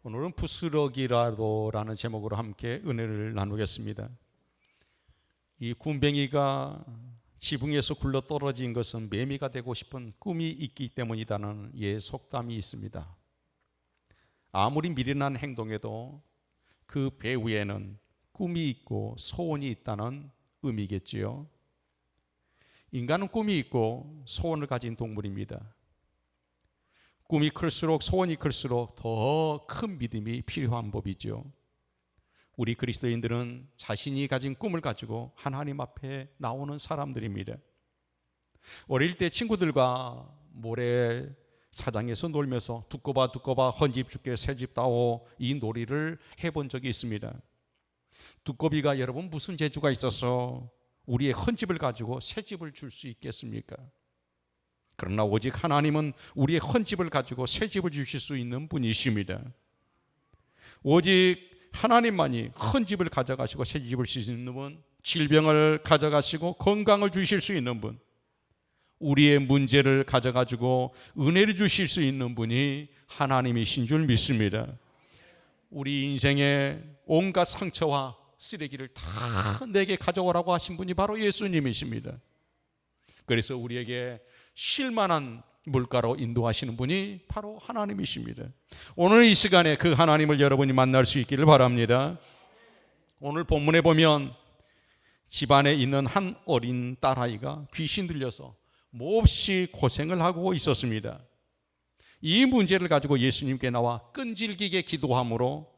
오늘은 부스러기라도라는 제목으로 함께 은혜를 나누겠습니다. 이 군뱅이가 지붕에서 굴러 떨어진 것은 매미가 되고 싶은 꿈이 있기 때문이라는 속담이 있습니다. 아무리 미련한 행동에도 그 배후에는 꿈이 있고 소원이 있다는 의미겠지요. 인간은 꿈이 있고 소원을 가진 동물입니다. 꿈이 클수록 소원이 클수록 더 큰 믿음이 필요한 법이죠. 우리 그리스도인들은 자신이 가진 꿈을 가지고 하나님 앞에 나오는 사람들입니다. 어릴 때 친구들과 모래 사장에서 놀면서 두꺼봐 헌집 줄게 새집 따오 이 놀이를 해본 적이 있습니다. 두꺼비가 여러분 무슨 재주가 있어서 우리의 헌집을 가지고 새집을 줄 수 있겠습니까? 그러나 오직 하나님은 우리의 헌집을 가지고 새집을 주실 수 있는 분이십니다. 오직 하나님만이 헌집을 가져가시고 새집을 주실 수 있는 분, 질병을 가져가시고 건강을 주실 수 있는 분, 우리의 문제를 가져가지고 은혜를 주실 수 있는 분이 하나님이신 줄 믿습니다. 우리 인생의 온갖 상처와 쓰레기를 다 내게 가져오라고 하신 분이 바로 예수님이십니다. 그래서 우리에게 쉴만한 물가로 인도하시는 분이 바로 하나님이십니다. 오늘 이 시간에 그 하나님을 여러분이 만날 수 있기를 바랍니다. 오늘 본문에 보면 집안에 있는 한 어린 딸아이가 귀신 들려서 몹시 고생을 하고 있었습니다. 이 문제를 가지고 예수님께 나와 끈질기게 기도함으로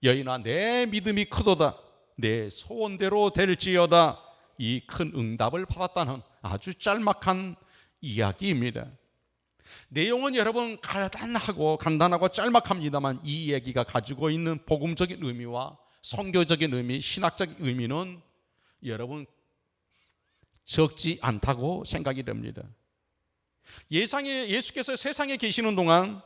여인아 내 믿음이 크도다 내 소원대로 될지어다 이 큰 응답을 받았다는 아주 짤막한 이야기입니다. 내용은 여러분 간단하고 짤막합니다만 이 얘기가 가지고 있는 복음적인 의미와 선교적인 의미, 신학적인 의미는 여러분 적지 않다고 생각이 됩니다. 예수께서 세상에 계시는 동안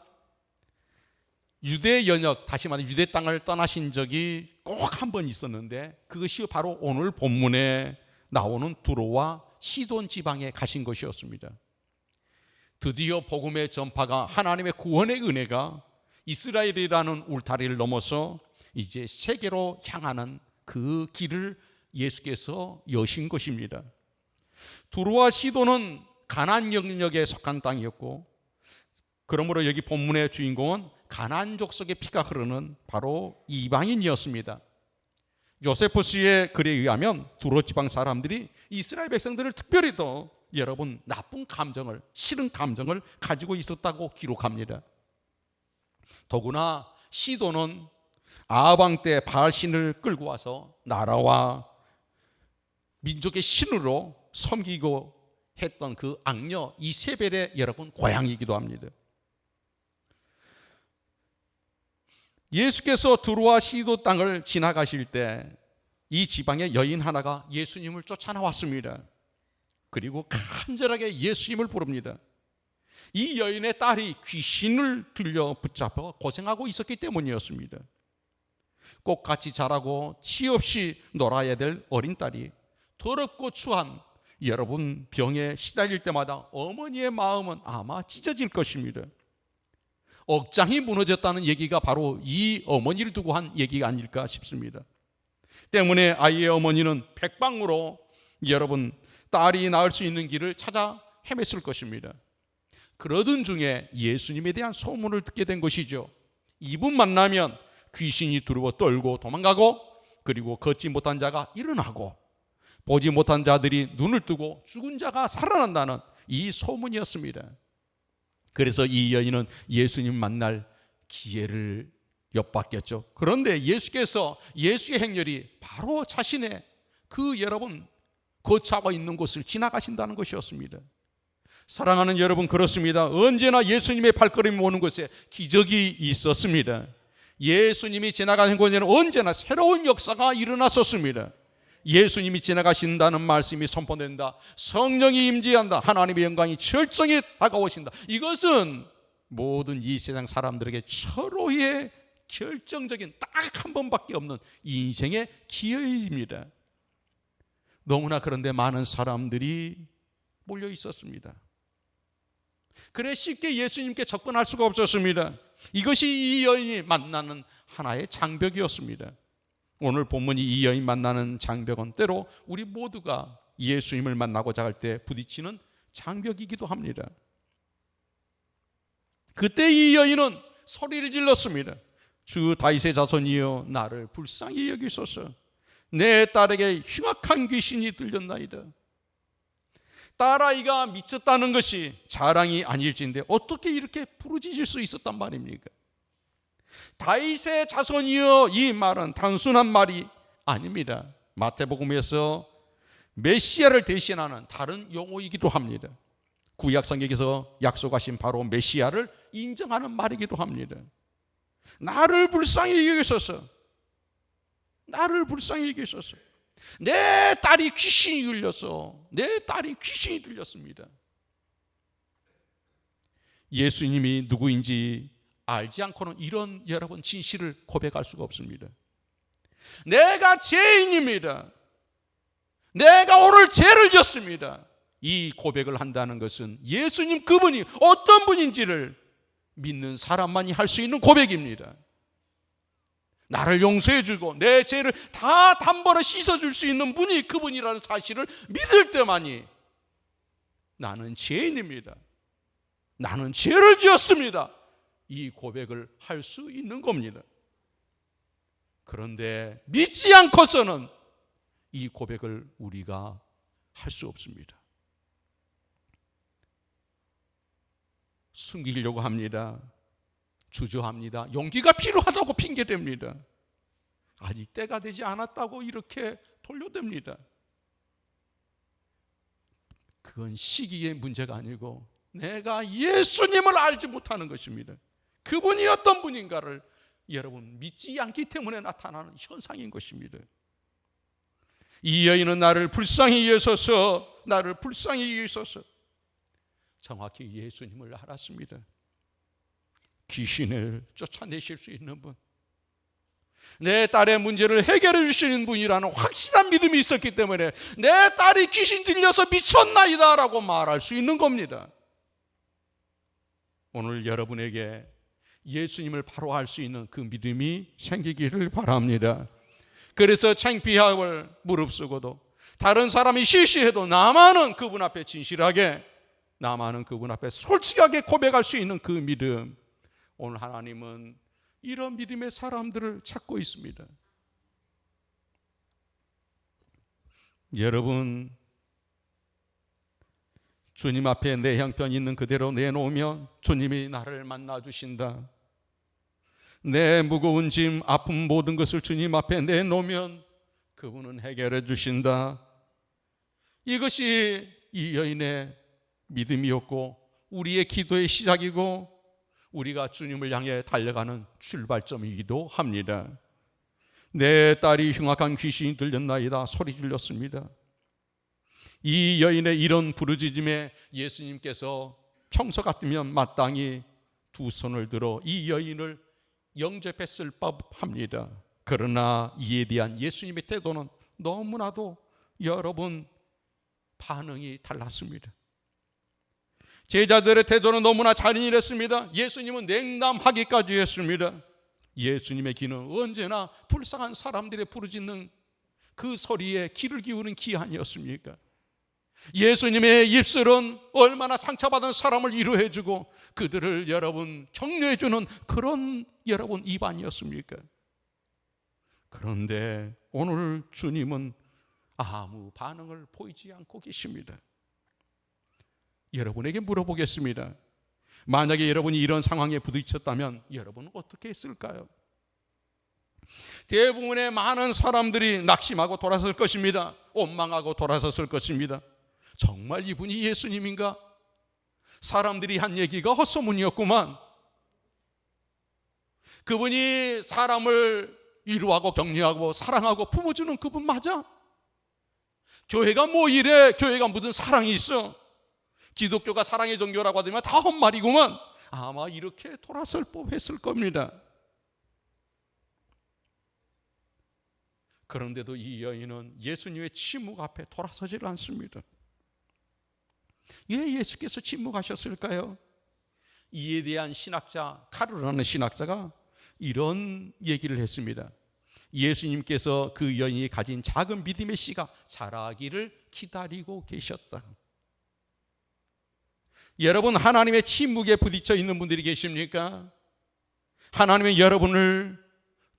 유대 연역, 다시 말해 유대 땅을 떠나신 적이 꼭 한 번 있었는데 그것이 바로 오늘 본문에 나오는 두로와 시돈 지방에 가신 것이었습니다. 드디어 복음의 전파가 하나님의 구원의 은혜가 이스라엘이라는 울타리를 넘어서 이제 세계로 향하는 그 길을 예수께서 여신 것입니다. 두로와 시돈은 가나안 영역에 속한 땅이었고 그러므로 여기 본문의 주인공은 가나안 족속의 피가 흐르는 바로 이방인이었습니다. 요세푸스의 글에 의하면 두로 지방 사람들이 이스라엘 백성들을 특별히 더 여러분 나쁜 감정을, 싫은 감정을 가지고 있었다고 기록합니다. 더구나 시돈은 아방 때 바알 신을 끌고 와서 나라와 민족의 신으로 섬기고 했던 그 악녀 이세벨의 여러분 고향이기도 합니다. 예수께서 두로와 시돈 땅을 지나가실 때 이 지방의 여인 하나가 예수님을 쫓아나왔습니다. 그리고 간절하게 예수님을 부릅니다. 이 여인의 딸이 귀신을 들려 붙잡혀 고생하고 있었기 때문이었습니다. 꽃같이 자라고 치 없이 놀아야 될 어린 딸이 더럽고 추한 여러분 병에 시달릴 때마다 어머니의 마음은 아마 찢어질 것입니다. 억장이 무너졌다는 얘기가 바로 이 어머니를 두고 한 얘기가 아닐까 싶습니다. 때문에 아이의 어머니는 백방으로 여러분 딸이 낳을 수 있는 길을 찾아 헤맸을 것입니다. 그러던 중에 예수님에 대한 소문을 듣게 된 것이죠. 이분 만나면 귀신이 두려워 떨고 도망가고 그리고 걷지 못한 자가 일어나고 보지 못한 자들이 눈을 뜨고 죽은 자가 살아난다는 이 소문이었습니다. 그래서 이 여인은 예수님 만날 기회를 엿봤겠죠. 그런데 예수께서 예수의 행렬이 바로 자신의 그 여러분 거처하고 있는 곳을 지나가신다는 것이었습니다. 사랑하는 여러분 그렇습니다. 언제나 예수님의 발걸음이 오는 곳에 기적이 있었습니다. 예수님이 지나가신 곳에는 언제나 새로운 역사가 일어났었습니다. 예수님이 지나가신다는 말씀이 선포된다. 성령이 임재한다. 하나님의 영광이 철저히 다가오신다. 이것은 모든 이 세상 사람들에게 철로의 결정적인 딱 한 번밖에 없는 인생의 기회입니다. 너무나 그런데 많은 사람들이 몰려 있었습니다. 그래 쉽게 예수님께 접근할 수가 없었습니다. 이것이 이 여인이 만나는 하나의 장벽이었습니다. 오늘 본문이 이 여인 만나는 장벽은 때로 우리 모두가 예수님을 만나고자 할 때 부딪히는 장벽이기도 합니다. 그때 이 여인은 소리를 질렀습니다. 주 다윗의 자손이여 나를 불쌍히 여기소서. 내 딸에게 흉악한 귀신이 들렸나이다. 딸아이가 미쳤다는 것이 자랑이 아닐진데 어떻게 이렇게 부르짖을 수 있었단 말입니까? 다윗의 자손이여, 이 말은 단순한 말이 아닙니다. 마태복음에서 메시아를 대신하는 다른 용어이기도 합니다. 구약 성경에서 약속하신 바로 메시아를 인정하는 말이기도 합니다. 나를 불쌍히 여기소서. 나를 불쌍히 여기소서. 내 딸이 귀신이 들려서, 내 딸이 귀신이 들렸습니다. 예수님이 누구인지 알지 않고는 이런 여러분 진실을 고백할 수가 없습니다. 내가 죄인입니다. 내가 오늘 죄를 졌습니다. 이 고백을 한다는 것은 예수님 그분이 어떤 분인지를 믿는 사람만이 할 수 있는 고백입니다. 나를 용서해 주고 내 죄를 다 단번에 씻어줄 수 있는 분이 그분이라는 사실을 믿을 때만이 나는 죄인입니다. 나는 죄를 지었습니다. 이 고백을 할 수 있는 겁니다. 그런데 믿지 않고서는 이 고백을 우리가 할 수 없습니다. 숨기려고 합니다. 주저합니다. 용기가 필요하다고 핑계댑니다. 아직 때가 되지 않았다고 이렇게 돌려댑니다. 그건 시기의 문제가 아니고 내가 예수님을 알지 못하는 것입니다. 그분이 어떤 분인가를 여러분 믿지 않기 때문에 나타나는 현상인 것입니다. 이 여인은 나를 불쌍히 여기소서, 나를 불쌍히 여기소서. 정확히 예수님을 알았습니다. 귀신을 쫓아내실 수 있는 분, 내 딸의 문제를 해결해 주시는 분이라는 확실한 믿음이 있었기 때문에 내 딸이 귀신 들려서 미쳤나이다 라고 말할 수 있는 겁니다. 오늘 여러분에게 예수님을 바로 알 수 있는 그 믿음이 생기기를 바랍니다. 그래서 창피함을 무릅쓰고도 다른 사람이 실시해도 나만은 그분 앞에 진실하게, 나만은 그분 앞에 솔직하게 고백할 수 있는 그 믿음, 오늘 하나님은 이런 믿음의 사람들을 찾고 있습니다. 여러분, 주님 앞에 내 형편 있는 그대로 내놓으면 주님이 나를 만나주신다. 내 무거운 짐, 아픈 모든 것을 주님 앞에 내놓으면 그분은 해결해 주신다. 이것이 이 여인의 믿음이었고 우리의 기도의 시작이고 우리가 주님을 향해 달려가는 출발점이기도 합니다. 내 딸이 흉악한 귀신이 들렸나이다 소리 질렀습니다. 이 여인의 이런 부르짖음에 예수님께서 평소 같으면 마땅히 두 손을 들어 이 여인을 영접했을 법합니다. 그러나 이에 대한 예수님의 태도는 너무나도 여러분 반응이 달랐습니다. 제자들의 태도는 너무나 잔인했습니다. 예수님은 냉담하기까지 했습니다. 예수님의 귀는 언제나 불쌍한 사람들의 부르짖는 그 소리에 귀를 기울인 귀 아니었습니까? 예수님의 입술은 얼마나 상처받은 사람을 위로해주고 그들을 여러분 격려해주는 그런 여러분 입 아니었습니까? 그런데 오늘 주님은 아무 반응을 보이지 않고 계십니다. 여러분에게 물어보겠습니다. 만약에 여러분이 이런 상황에 부딪혔다면 여러분은 어떻게 했을까요? 대부분의 많은 사람들이 낙심하고 돌아설 것입니다. 원망하고 돌아섰을 것입니다. 정말 이분이 예수님인가? 사람들이 한 얘기가 헛소문이었구만. 그분이 사람을 위로하고 격려하고 사랑하고 품어주는 그분 맞아? 교회가 뭐 이래? 교회가 무슨 사랑이 있어? 기독교가 사랑의 종교라고 하더니만 다 헛말이구만. 아마 이렇게 돌아설 법했을 겁니다. 그런데도 이 여인은 예수님의 침묵 앞에 돌아서질 않습니다. 왜 예수께서 침묵하셨을까요? 이에 대한 신학자, 카르라는 신학자가 이런 얘기를 했습니다. 예수님께서 그 여인이 가진 작은 믿음의 씨가 자라기를 기다리고 계셨다. 여러분, 하나님의 침묵에 부딪혀 있는 분들이 계십니까? 하나님은 여러분을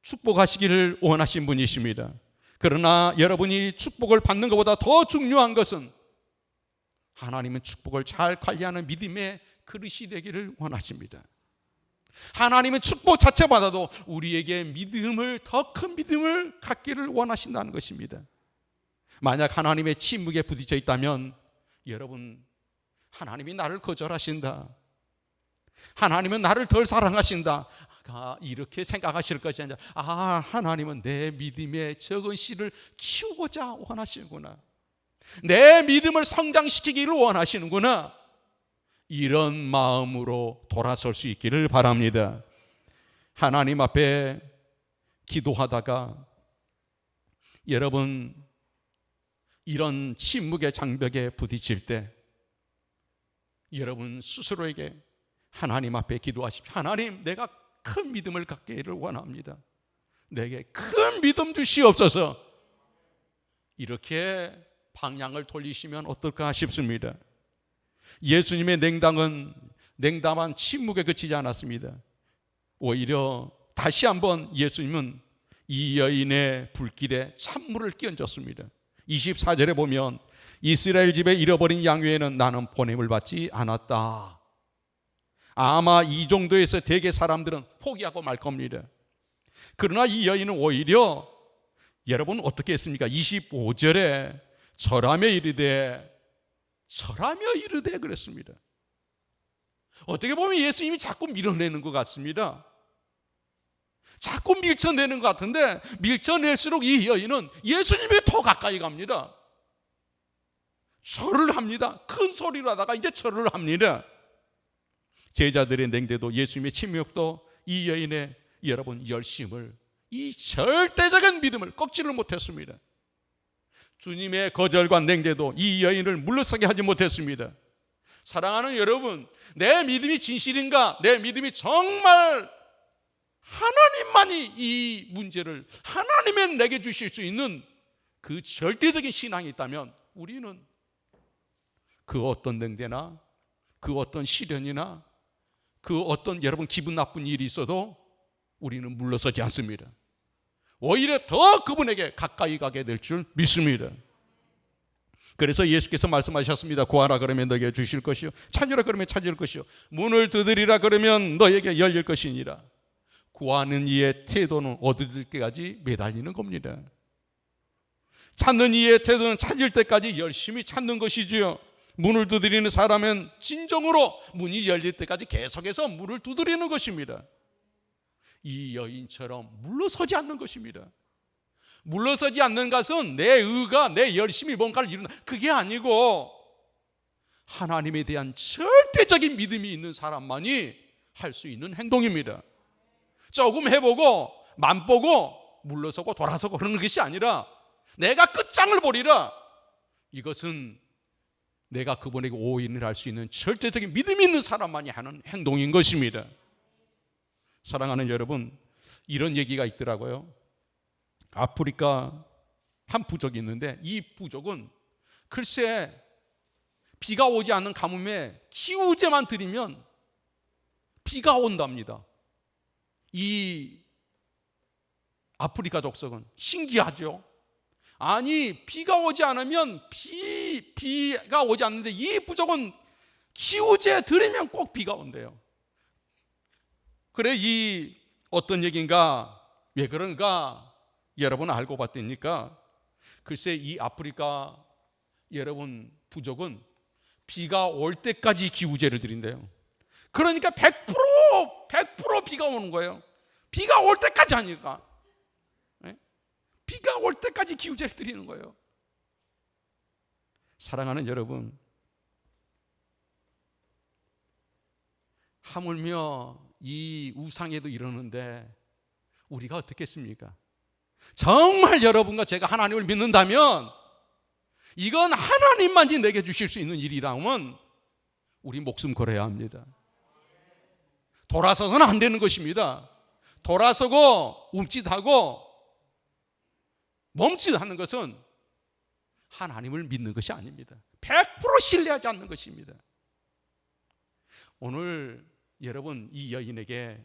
축복하시기를 원하신 분이십니다. 그러나 여러분이 축복을 받는 것보다 더 중요한 것은 하나님은 축복을 잘 관리하는 믿음의 그릇이 되기를 원하십니다. 하나님은 축복 자체 받아도 우리에게 믿음을, 더 큰 믿음을 갖기를 원하신다는 것입니다. 만약 하나님의 침묵에 부딪혀 있다면 여러분, 하나님이 나를 거절하신다, 하나님은 나를 덜 사랑하신다, 이렇게 생각하실 것이 아니라 하나님은 내 믿음의 적은 씨를 키우고자 원하시는구나, 내 믿음을 성장시키기를 원하시는구나, 이런 마음으로 돌아설 수 있기를 바랍니다. 하나님 앞에 기도하다가 여러분 이런 침묵의 장벽에 부딪힐 때 여러분 스스로에게 하나님 앞에 기도하십시오. 하나님, 내가 큰 믿음을 갖기를 원합니다. 내게 큰 믿음 주시옵소서. 이렇게 방향을 돌리시면 어떨까 싶습니다. 예수님의 냉담한 침묵에 그치지 않았습니다. 오히려 다시 한번 예수님은 이 여인의 불길에 찬물을 끼얹었습니다. 24절에 보면 이스라엘 집에 잃어버린 양 외에는 나는 보냄을 받지 않았다. 아마 이 정도에서 대개 사람들은 포기하고 말 겁니다. 그러나 이 여인은 오히려 여러분 어떻게 했습니까? 25절에 절하며 이르되 그랬습니다. 어떻게 보면 예수님이 자꾸 밀어내는 것 같습니다. 자꾸 밀쳐내는 것 같은데 밀쳐낼수록 이 여인은 예수님에 더 가까이 갑니다. 절을 합니다. 큰 소리로 하다가 이제 절을 합니다. 제자들의 냉대도 예수님의 침묵도 이 여인의 여러분 열심을, 이 절대적인 믿음을 꺾지를 못했습니다. 주님의 거절과 냉대도 이 여인을 물러서게 하지 못했습니다. 사랑하는 여러분, 내 믿음이 진실인가? 내 믿음이 정말 하나님만이 이 문제를, 하나님은 내게 주실 수 있는 그 절대적인 신앙이 있다면 우리는 그 어떤 냉대나 그 어떤 시련이나 그 어떤 여러분 기분 나쁜 일이 있어도 우리는 물러서지 않습니다. 오히려 더 그분에게 가까이 가게 될 줄 믿습니다. 그래서 예수께서 말씀하셨습니다. 구하라 그러면 너에게 주실 것이요, 찾으라 그러면 찾을 것이요, 문을 두드리라 그러면 너에게 열릴 것이니라. 구하는 이의 태도는 얻을 때까지 매달리는 겁니다. 찾는 이의 태도는 찾을 때까지 열심히 찾는 것이지요. 문을 두드리는 사람은 진정으로 문이 열릴 때까지 계속해서 문을 두드리는 것입니다. 이 여인처럼 물러서지 않는 것입니다. 물러서지 않는 것은 내 의가, 내 열심히 뭔가를 이룬다, 그게 아니고 하나님에 대한 절대적인 믿음이 있는 사람만이 할 수 있는 행동입니다. 조금 해보고 맛보고 물러서고 돌아서고 그러는 것이 아니라 내가 끝장을 보리라, 이것은 내가 그분에게 오인을 할 수 있는 절대적인 믿음이 있는 사람만이 하는 행동인 것입니다. 사랑하는 여러분, 이런 얘기가 있더라고요. 아프리카 한 부족이 있는데 이 부족은 글쎄 비가 오지 않는 가뭄에 기우제만 드리면 비가 온답니다. 이 아프리카 족속은 신기하죠. 아니, 비가 오지 않으면 비가 오지 않는데 이 부족은 기우제 드리면 꼭 비가 온대요. 그래, 이 어떤 얘기인가, 왜 그런가 여러분 알고 봤다니까, 글쎄 이 아프리카 여러분 부족은 비가 올 때까지 기우제를 드린대요. 그러니까 100% 비가 오는 거예요. 비가 올 때까지 하니까. 비가 올 때까지 기우제를 드리는 거예요. 사랑하는 여러분, 하물며 이 우상에도 이러는데 우리가 어떻게 했습니까? 정말 여러분과 제가 하나님을 믿는다면 이건 하나님만이 내게 주실 수 있는 일이라면 우리 목숨 걸어야 합니다. 돌아서서는 안 되는 것입니다. 돌아서고 움찔하고 멈칫하는 것은 하나님을 믿는 것이 아닙니다. 100% 신뢰하지 않는 것입니다. 오늘 여러분, 이 여인에게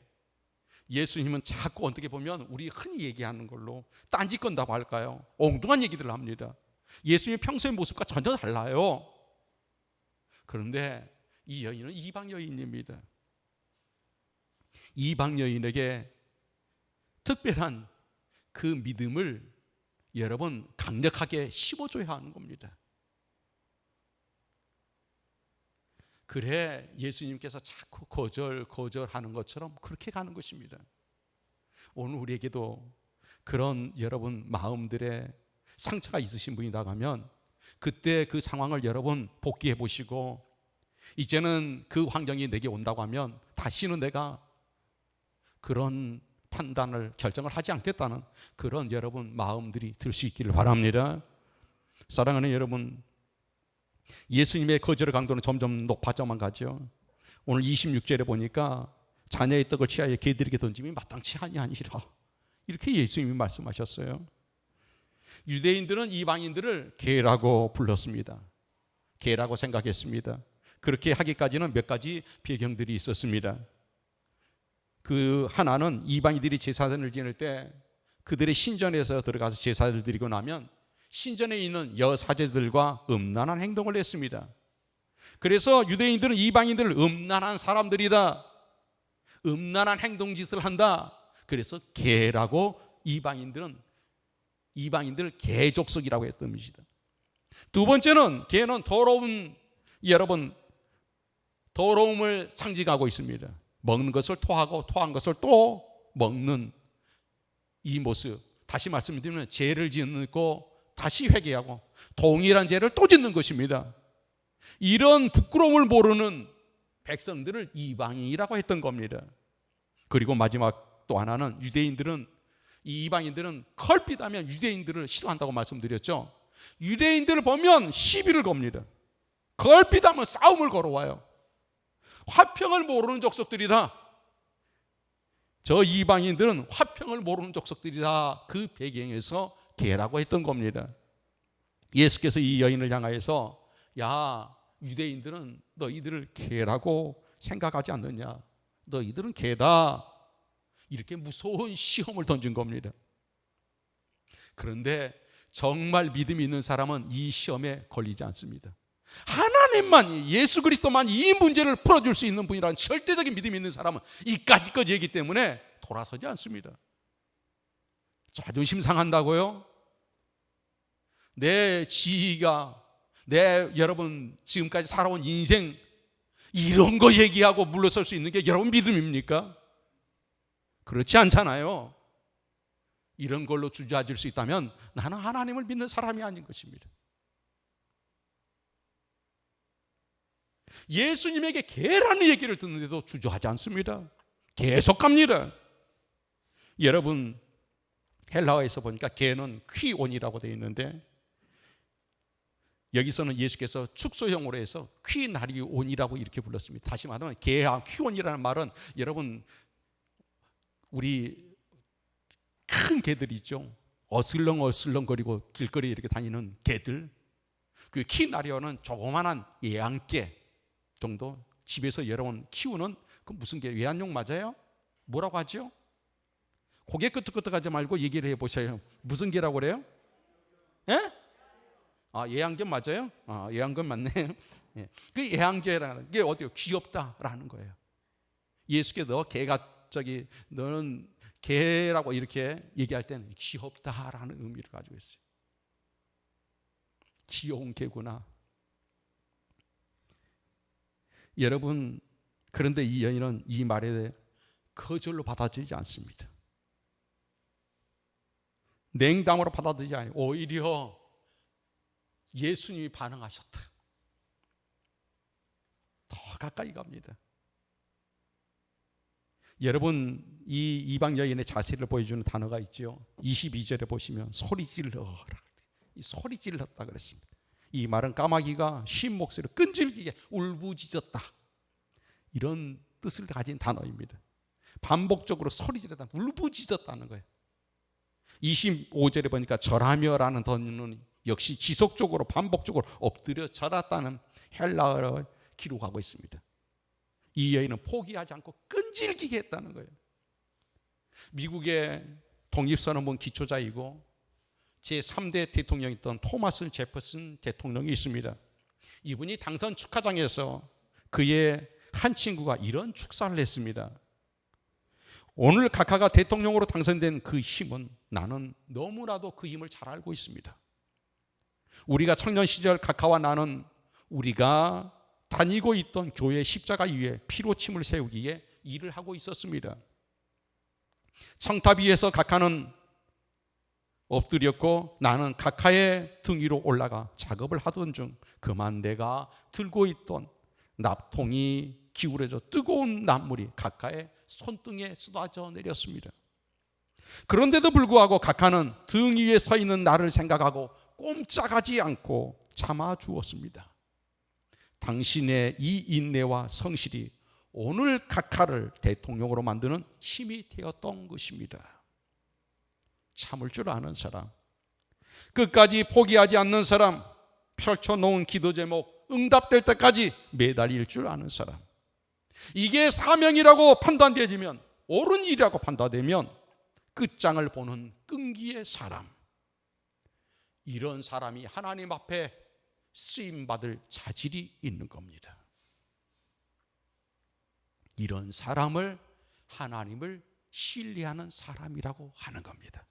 예수님은 자꾸 어떻게 보면 우리 흔히 얘기하는 걸로 딴짓건다고 할까요? 엉뚱한 얘기들을 합니다. 예수님의 평소의 모습과 전혀 달라요. 그런데 이 여인은 이방 여인입니다. 이방 여인에게 특별한 그 믿음을 여러분 강력하게 심어줘야 하는 겁니다. 그래 예수님께서 자꾸 거절하는 것처럼 그렇게 가는 것입니다. 오늘 우리에게도 그런 여러분 마음들의 상처가 있으신 분이 나가면 그때 그 상황을 여러분 복기해 보시고 이제는 그 환경이 내게 온다고 하면 다시는 내가 그런 판단을 결정을 하지 않겠다는 그런 여러분 마음들이 들 수 있기를 바랍니다. 사랑하는 여러분, 예수님의 거절의 강도는 점점 높아져만 가죠. 오늘 26절에 보니까 자녀의 떡을 취하여 개들에게 던짐이 마땅치 아니하니라, 이렇게 예수님이 말씀하셨어요. 유대인들은 이방인들을 개라고 불렀습니다. 개라고 생각했습니다. 그렇게 하기까지는 몇 가지 배경들이 있었습니다. 그 하나는 이방인들이 제사를 지낼 때 그들의 신전에서 들어가서 제사를 드리고 나면 신전에 있는 여사제들과 음란한 행동을 했습니다. 그래서 유대인들은 이방인들을 음란한 사람들이다, 음란한 행동짓을 한다, 그래서 개라고 이방인들 개족속이라고 했던 것이다. 두 번째는 개는 더러움을 상징하고 있습니다. 먹는 것을 토하고 토한 것을 또 먹는 이 모습, 다시 말씀드리면 죄를 짓고 다시 회개하고 동일한 죄를 또 짓는 것입니다. 이런 부끄러움을 모르는 백성들을 이방인이라고 했던 겁니다. 그리고 마지막 또 하나는 이방인들은 컬핏하면 유대인들을 싫어한다고 말씀드렸죠. 유대인들을 보면 시비를 겁니다. 컬핏하면 싸움을 걸어와요. 화평을 모르는 족속들이다. 저 이방인들은 화평을 모르는 족속들이다. 그 배경에서 개라고 했던 겁니다. 예수께서 이 여인을 향하여서 야, 유대인들은 너희들을 개라고 생각하지 않느냐, 너희들은 개다, 이렇게 무서운 시험을 던진 겁니다. 그런데 정말 믿음이 있는 사람은 이 시험에 걸리지 않습니다. 하나님만, 예수 그리스도만 이 문제를 풀어줄 수 있는 분이라는 절대적인 믿음이 있는 사람은 이까짓 얘기 때문에 돌아서지 않습니다. 자존심 상한다고요? 내 지위가, 여러분 지금까지 살아온 인생, 이런 거 얘기하고 물러설 수 있는 게 여러분 믿음입니까? 그렇지 않잖아요. 이런 걸로 주저앉을 수 있다면 나는 하나님을 믿는 사람이 아닌 것입니다. 예수님에게 개라는 얘기를 듣는데도 주저하지 않습니다. 계속 갑니다. 여러분 헬라어에서 보니까 개는 퀴온이라고 되어 있는데 여기서는 예수께서 축소형으로 해서 퀴나리온이라고 이렇게 불렀습니다. 다시 말하면 개와 퀴온이라는 말은 여러분 우리 큰 개들이 있죠. 어슬렁어슬렁거리고 길거리에 이렇게 다니는 개들. 그 퀴나리온은 조그만한 애완개 정도, 집에서 여러분 키우는 그 무슨 개, 애완용 맞아요? 뭐라고 하죠? 고개 끄덕끄덕하지 말고 얘기를 해보셔요. 무슨 개라고 그래요? 예? 애완개 맞아요? 애완개 맞네요. 예. 그 애완개라는 게 어때요? 귀엽다라는 거예요. 예수께서 너는 개라고 이렇게 얘기할 때는 귀엽다라는 의미를 가지고 있어요. 귀여운 개구나. 여러분, 그런데 이 여인은 이 말에 대해 거절로 받아들이지 않습니다. 냉담으로 받아들이지 않아요. 오히려 예수님이 반응하셨다. 더 가까이 갑니다. 여러분, 이 이방 여인의 자세를 보여주는 단어가 있죠. 22절에 보시면 소리 질러라. 이 소리 질렀다 그랬습니다. 이 말은 까마귀가 쉰 목소리로 끈질기게 울부짖었다, 이런 뜻을 가진 단어입니다. 반복적으로 소리지르다 울부짖었다는 거예요. 25절에 보니까 절하며라는 단어는 역시 지속적으로 반복적으로 엎드려 절했다는 헬라어를 기록하고 있습니다. 이 여인은 포기하지 않고 끈질기게 했다는 거예요. 미국의 독립선언문 기초자이고 제3대 대통령이었던 토마스 제퍼슨 대통령이 있습니다. 이분이 당선 축하장에서 그의 한 친구가 이런 축사를 했습니다. 오늘 각하가 대통령으로 당선된 그 힘은 나는 너무나도 그 힘을 잘 알고 있습니다. 우리가 청년 시절 각하와 나는 우리가 다니고 있던 교회 십자가 위에 피로침을 세우기에 일을 하고 있었습니다. 청탑 위에서 각하는 엎드렸고 나는 각하의 등 위로 올라가 작업을 하던 중 그만 내가 들고 있던 납통이 기울어져 뜨거운 납물이 각하의 손등에 쏟아져 내렸습니다. 그런데도 불구하고 각하는 등 위에 서 있는 나를 생각하고 꼼짝하지 않고 참아 주었습니다. 당신의 이 인내와 성실이 오늘 각하를 대통령으로 만드는 힘이 되었던 것입니다. 참을 줄 아는 사람, 끝까지 포기하지 않는 사람, 펼쳐놓은 기도 제목 응답될 때까지 매달릴 줄 아는 사람, 이게 사명이라고 판단되면, 옳은 일이라고 판단되면 끝장을 보는 끈기의 사람, 이런 사람이 하나님 앞에 쓰임받을 자질이 있는 겁니다. 이런 사람을 하나님을 신뢰하는 사람이라고 하는 겁니다.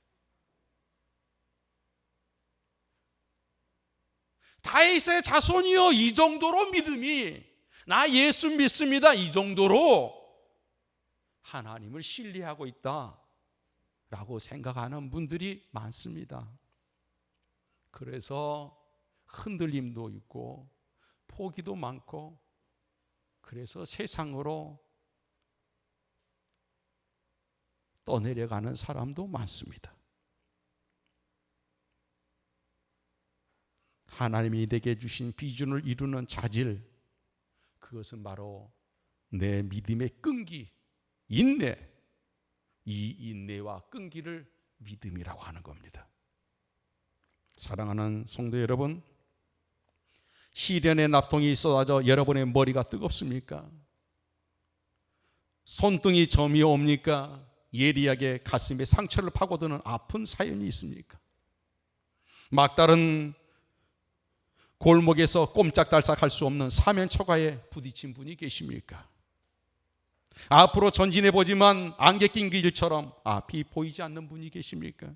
다윗의 자손이요, 이 정도로 믿음이, 나 예수 믿습니다, 이 정도로 하나님을 신뢰하고 있다라고 생각하는 분들이 많습니다. 그래서 흔들림도 있고 포기도 많고, 그래서 세상으로 떠내려가는 사람도 많습니다. 하나님이 내게 주신 비전을 이루는 자질, 그것은 바로 내 믿음의 끈기, 인내, 이 인내와 끈기를 믿음이라고 하는 겁니다. 사랑하는 성도 여러분, 시련의 납통이 쏟아져 여러분의 머리가 뜨겁습니까? 손등이 점이 옵니까? 예리하게 가슴에 상처를 파고드는 아픈 사연이 있습니까? 막다른 골목에서 꼼짝달싹할 수 없는 사면초가에 부딪힌 분이 계십니까? 앞으로 전진해 보지만 안개 낀 길처럼 앞이 보이지 않는 분이 계십니까?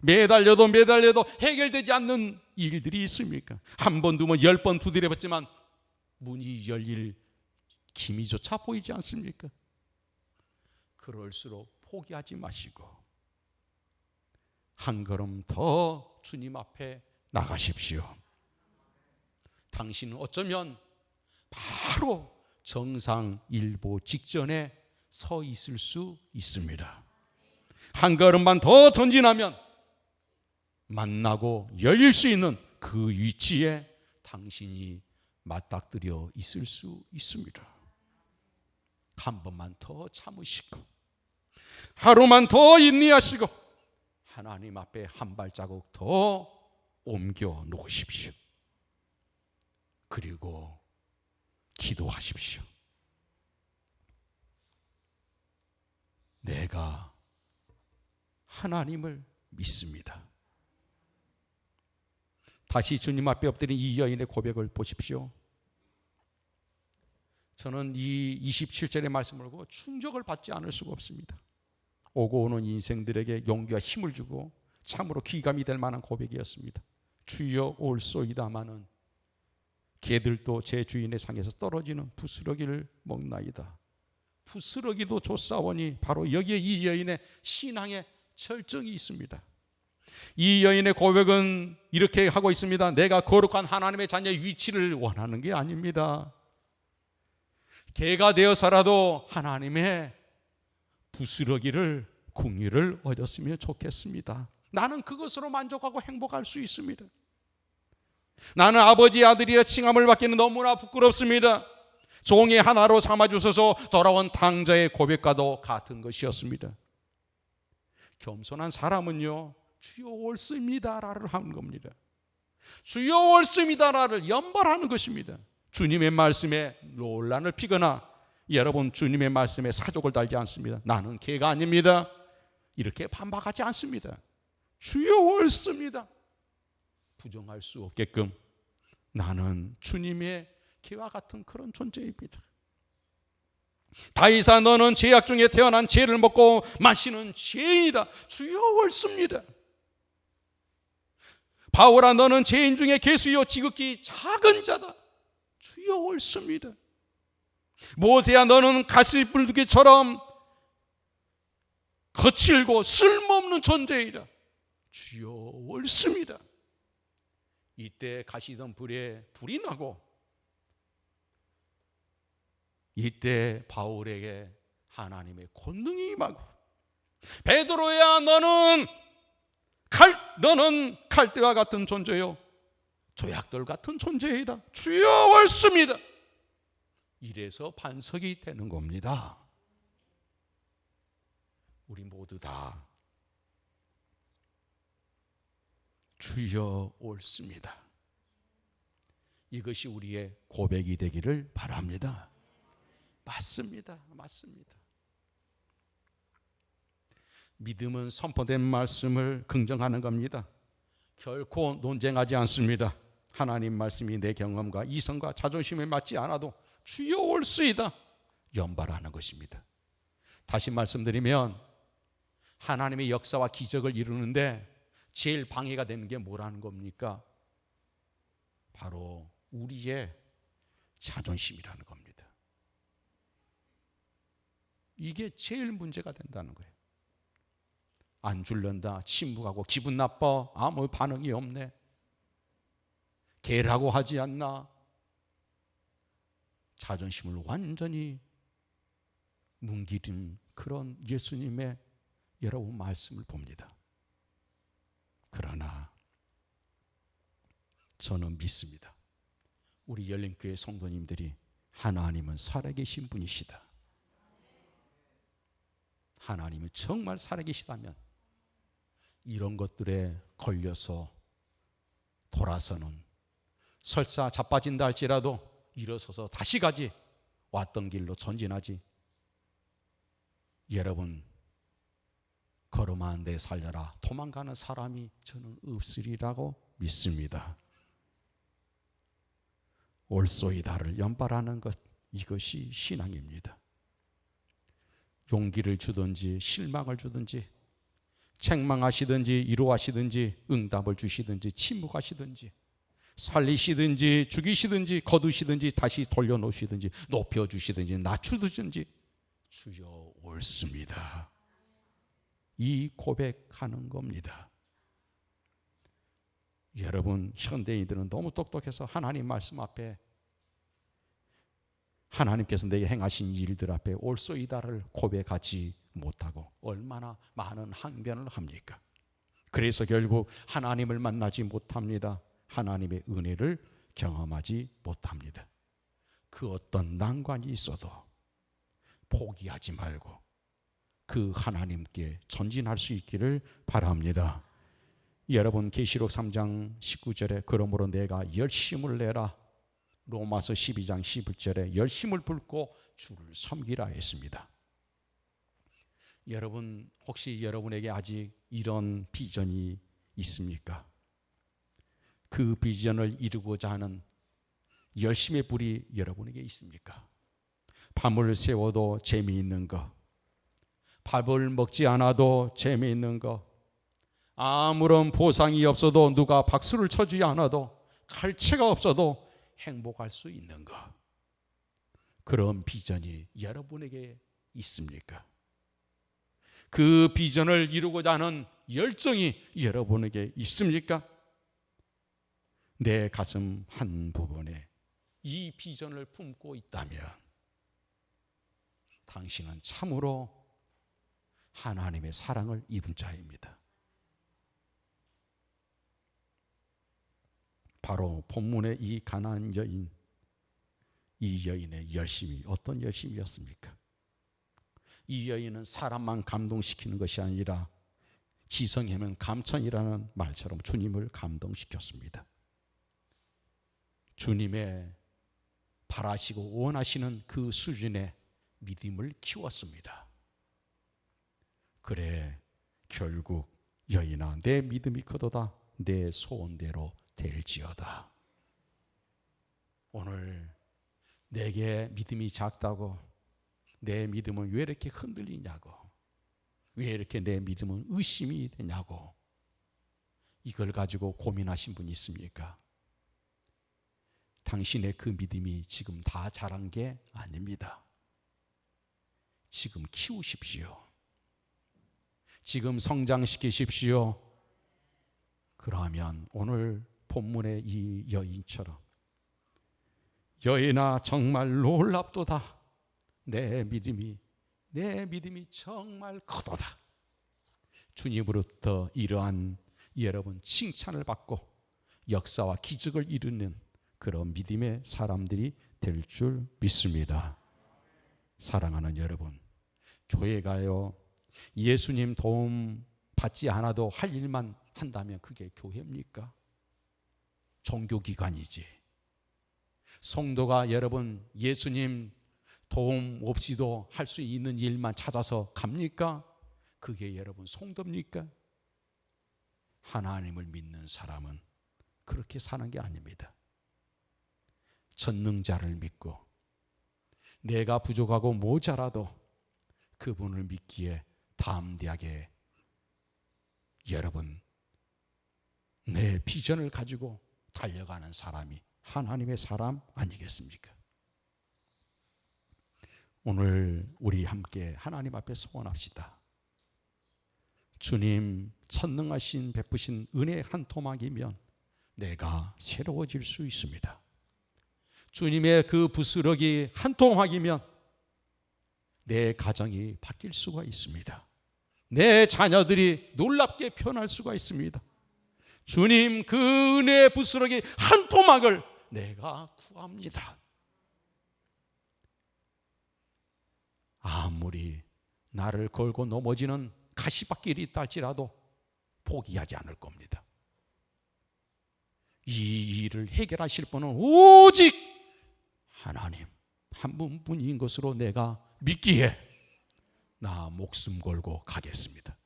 매달려도 해결되지 않는 일들이 있습니까? 한 번, 두 번, 10번 두드려봤지만 문이 열릴 기미조차 보이지 않습니까? 그럴수록 포기하지 마시고 한 걸음 더 주님 앞에 나가십시오. 당신은 어쩌면 바로 정상일보 직전에 서 있을 수 있습니다. 한 걸음만 더 전진하면 만나고 열릴 수 있는 그 위치에 당신이 맞닥뜨려 있을 수 있습니다. 한 번만 더 참으시고 하루만 더 인내하시고 하나님 앞에 한 발자국 더 옮겨 놓으십시오. 그리고 기도하십시오. 내가 하나님을 믿습니다. 다시 주님 앞에 엎드린 이 여인의 고백을 보십시오. 저는 이 27절의 말씀을 보고 충격을 받지 않을 수가 없습니다. 오고 오는 인생들에게 용기와 힘을 주고 참으로 귀감이 될 만한 고백이었습니다. 주여 올소이다마는 개들도 제 주인의 상에서 떨어지는 부스러기를 먹나이다. 부스러기도 쫓아오니 바로 여기에 이 여인의 신앙의 철정이 있습니다. 이 여인의 고백은 이렇게 하고 있습니다. 내가 거룩한 하나님의 자녀의 위치를 원하는 게 아닙니다. 개가 되어서라도 하나님의 부스러기를, 궁유를 얻었으면 좋겠습니다. 나는 그것으로 만족하고 행복할 수 있습니다. 나는 아버지의 아들이라 칭함을 받기는 너무나 부끄럽습니다. 종이 하나로 삼아주셔서 돌아온 탕자의 고백과도 같은 것이었습니다. 겸손한 사람은요, 주여 옳습니다라를 하는 겁니다. 주여 옳습니다라를 연발하는 것입니다. 주님의 말씀에 논란을 피거나 여러분 주님의 말씀에 사족을 달지 않습니다. 나는 개가 아닙니다. 이렇게 반박하지 않습니다. 주여 옳습니다. 부정할 수 없게끔 나는 주님의 개와 같은 그런 존재입니다. 다윗아 너는 죄악 중에 태어난 죄를 먹고 마시는 죄인이다. 주여 옳습니다. 바울아 너는 죄인 중에 괴수요 지극히 작은 자다. 주여 옳습니다. 모세야 너는 가시불두개처럼 거칠고 쓸모없는 존재이다. 주여 옳습니다. 이때 가시던 불에 불이 나고 이때 바울에게 하나님의 권능이 임하고 베드로야 너는 칼대와 같은 존재요 조약돌 같은 존재이다. 주여 옳습니다. 이래서 반석이 되는 겁니다. 우리 모두 다 주여 옳습니다. 이것이 우리의 고백이 되기를 바랍니다. 맞습니다. 맞습니다. 믿음은 선포된 말씀을 긍정하는 겁니다. 결코 논쟁하지 않습니다. 하나님 말씀이 내 경험과 이성과 자존심에 맞지 않아도 주여 옳수이다 연발하는 것입니다. 다시 말씀드리면 하나님의 역사와 기적을 이루는데 제일 방해가 되는 게 뭐라는 겁니까? 바로 우리의 자존심이라는 겁니다. 이게 제일 문제가 된다는 거예요. 안 줄련다, 침묵하고 기분 나빠, 아무 반응이 없네, 개라고 하지 않나, 자존심을 완전히 뭉개린 그런 예수님의 여러분 말씀을 봅니다. 그러나 저는 믿습니다. 우리 열린교회 성도님들이 하나님은 살아계신 분이시다. 하나님은 정말 살아계시다면 이런 것들에 걸려서 돌아서는 설사 자빠진다 할지라도 일어서서 다시 가지, 왔던 길로 전진하지. 여러분 걸음한 데 살려라 도망가는 사람이 저는 없으리라고 믿습니다. 옳소이다를 연발하는 것, 이것이 신앙입니다. 용기를 주든지 실망을 주든지 책망하시든지 위로하시든지 응답을 주시든지 침묵하시든지 살리시든지 죽이시든지 거두시든지 다시 돌려놓으시든지 높여주시든지 낮추든지 주여 옳습니다. 이 고백하는 겁니다. 여러분 현대인들은 너무 똑똑해서 하나님 말씀 앞에 하나님께서 내게 행하신 일들 앞에 옳소이다를 고백하지 못하고 얼마나 많은 항변을 합니까? 그래서 결국 하나님을 만나지 못합니다. 하나님의 은혜를 경험하지 못합니다. 그 어떤 난관이 있어도 포기하지 말고 그 하나님께 전진할 수 있기를 바랍니다. 여러분 계시록 3장 19절에 그러므로 내가 열심을 내라, 로마서 12장 11절에 열심을 붓고 주를 섬기라 했습니다. 여러분 혹시 여러분에게 아직 이런 비전이 있습니까? 그 비전을 이루고자 하는 열심의 불이 여러분에게 있습니까? 밤을 새워도 재미있는 거, 밥을 먹지 않아도 재미있는 거, 아무런 보상이 없어도 누가 박수를 쳐주지 않아도 칼채가 없어도 행복할 수 있는 것, 그런 비전이 여러분에게 있습니까? 그 비전을 이루고자 하는 열정이 여러분에게 있습니까? 내 가슴 한 부분에 이 비전을 품고 있다면 당신은 참으로 하나님의 사랑을 입은 자입니다. 바로 본문의 이 가나안 여인, 이 여인의 열심이 어떤 열심이었습니까? 이 여인은 사람만 감동시키는 것이 아니라 지성이면 감천이라는 말처럼 주님을 감동시켰습니다. 주님의 바라시고 원하시는 그 수준의 믿음을 키웠습니다. 그래 결국 여인아 내 믿음이 크도다 내 소원대로 될지어다. 오늘 내게 믿음이 작다고 내 믿음은 왜 이렇게 흔들리냐고, 왜 이렇게 내 믿음은 의심이 되냐고, 이걸 가지고 고민하신 분이 있습니까? 당신의 그 믿음이 지금 다 자란 게 아닙니다. 지금 키우십시오. 지금 성장시키십시오. 그러면 오늘 본문의 이 여인처럼 여인아 정말 놀랍도다 내 믿음이 정말 크도다. 주님으로부터 이러한 여러분 칭찬을 받고 역사와 기적을 이루는 그런 믿음의 사람들이 될 줄 믿습니다. 사랑하는 여러분, 교회가요 예수님 도움 받지 않아도 할 일만 한다면 그게 교회입니까? 종교기관이지. 성도가 여러분 예수님 도움 없이도 할 수 있는 일만 찾아서 갑니까? 그게 여러분 성도입니까? 하나님을 믿는 사람은 그렇게 사는 게 아닙니다. 전능자를 믿고 내가 부족하고 모자라도 그분을 믿기에 담대하게 여러분 내 비전을 가지고 달려가는 사람이 하나님의 사람 아니겠습니까? 오늘 우리 함께 하나님 앞에 소원합시다. 주님 천능하신 베푸신 은혜 한 토막이면 내가 새로워질 수 있습니다. 주님의 그 부스러기 한 토막이면 내 가정이 바뀔 수가 있습니다. 내 자녀들이 놀랍게 변할 수가 있습니다. 주님 그 은혜의 부스러기 한 토막을 내가 구합니다. 아무리 나를 걸고 넘어지는 가시밭길이 있다 할지라도 포기하지 않을 겁니다. 이 일을 해결하실 분은 오직 하나님 한 분뿐인 것으로 내가 믿기에 나 목숨 걸고 가겠습니다.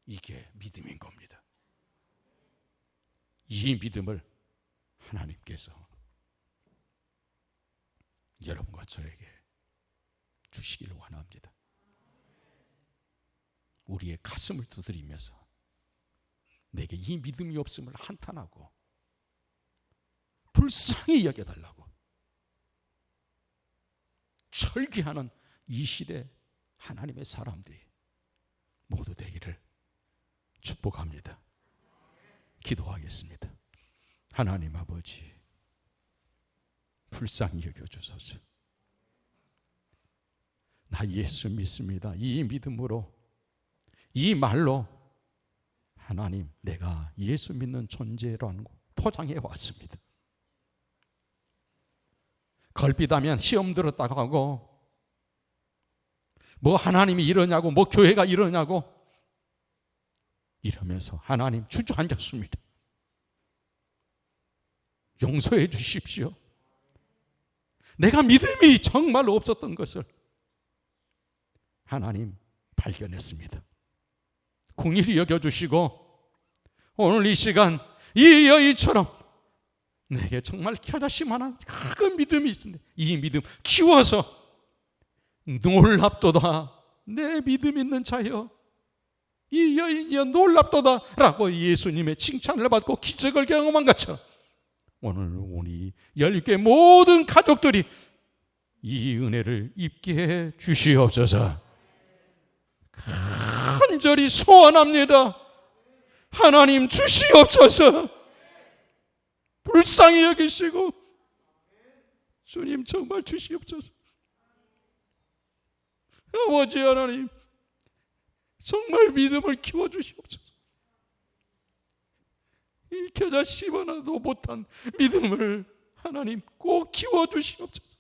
이게 믿음인 겁니다. 이 믿음을 하나님께서 여러분과 저에게 주시기를 원합니다. 우리의 가슴을 두드리면서 내게 이 믿음이 없음을 한탄하고 불쌍히 여겨달라고 철귀하는 이 시대 하나님의 사람들이 모두 되기를 축복합니다. 기도하겠습니다. 하나님 아버지 불쌍히 여겨주소서. 나 예수 믿습니다. 이 믿음으로 이 말로 하나님 내가 예수 믿는 존재라는 거 포장해 왔습니다. 걸핏하면 시험 들었다고 하고 뭐 하나님이 이러냐고 뭐 교회가 이러냐고 이러면서 하나님 주저앉았습니다. 용서해 주십시오. 내가 믿음이 정말 없었던 것을 하나님 발견했습니다. 긍휼히 여겨주시고 오늘 이 시간 이 여인처럼 내게 정말 겨자씨만한 큰 믿음이 있습니다. 이 믿음 키워서 놀랍도다 내 믿음 있는 자여 이 여인이여 놀랍도다 라고 예수님의 칭찬을 받고 기적을 경험한 것처럼 오늘 우리 열립교회 모든 가족들이 이 은혜를 입게 해 주시옵소서. 간절히 소원합니다. 하나님 주시옵소서. 불쌍히 여기시고 주님 정말 주시옵소서. 아버지 하나님 정말 믿음을 키워주시옵소서. 이 겨자 씹어놔도 못한 믿음을 하나님 꼭 키워주시옵소서.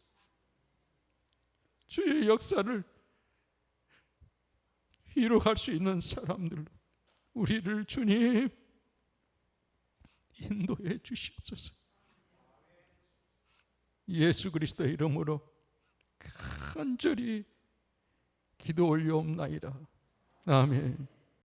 주의 역사를 이루어갈 수 있는 사람들로 우리를 주님 인도해 주시옵소서. 예수 그리스도의 이름으로 간절히 기도 올려옵나이다. 아멘.